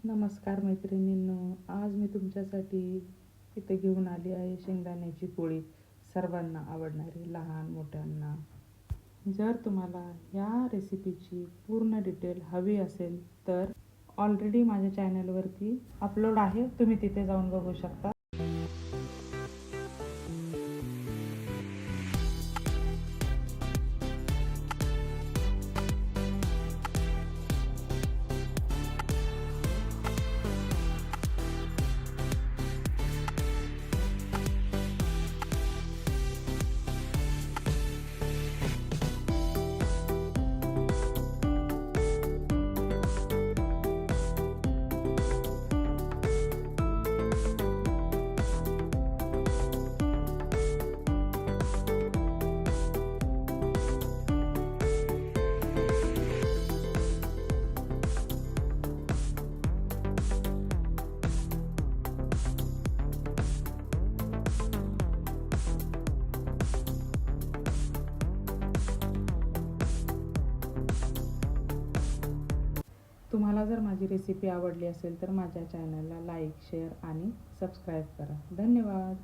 नमस्कार मैत्रिणींनो, आज मी तुमच्यासाठी इथे घेऊन आली आहे शेंगदाण्याची पोळी. सर्वांना आवडणारी, लहान मोठ्यांना. जर तुम्हाला या रेसिपीची पूर्ण डिटेल हवी असेल तर ऑलरेडी माझ्या चॅनलवरती अपलोड आहे, तुम्ही तिथे जाऊन बघू शकता. तुम्हाला जर माझी रेसिपी आवडली असेल तर माझ्या चॅनलला लाईक, शेअर आणि सबस्क्राईब करा. धन्यवाद.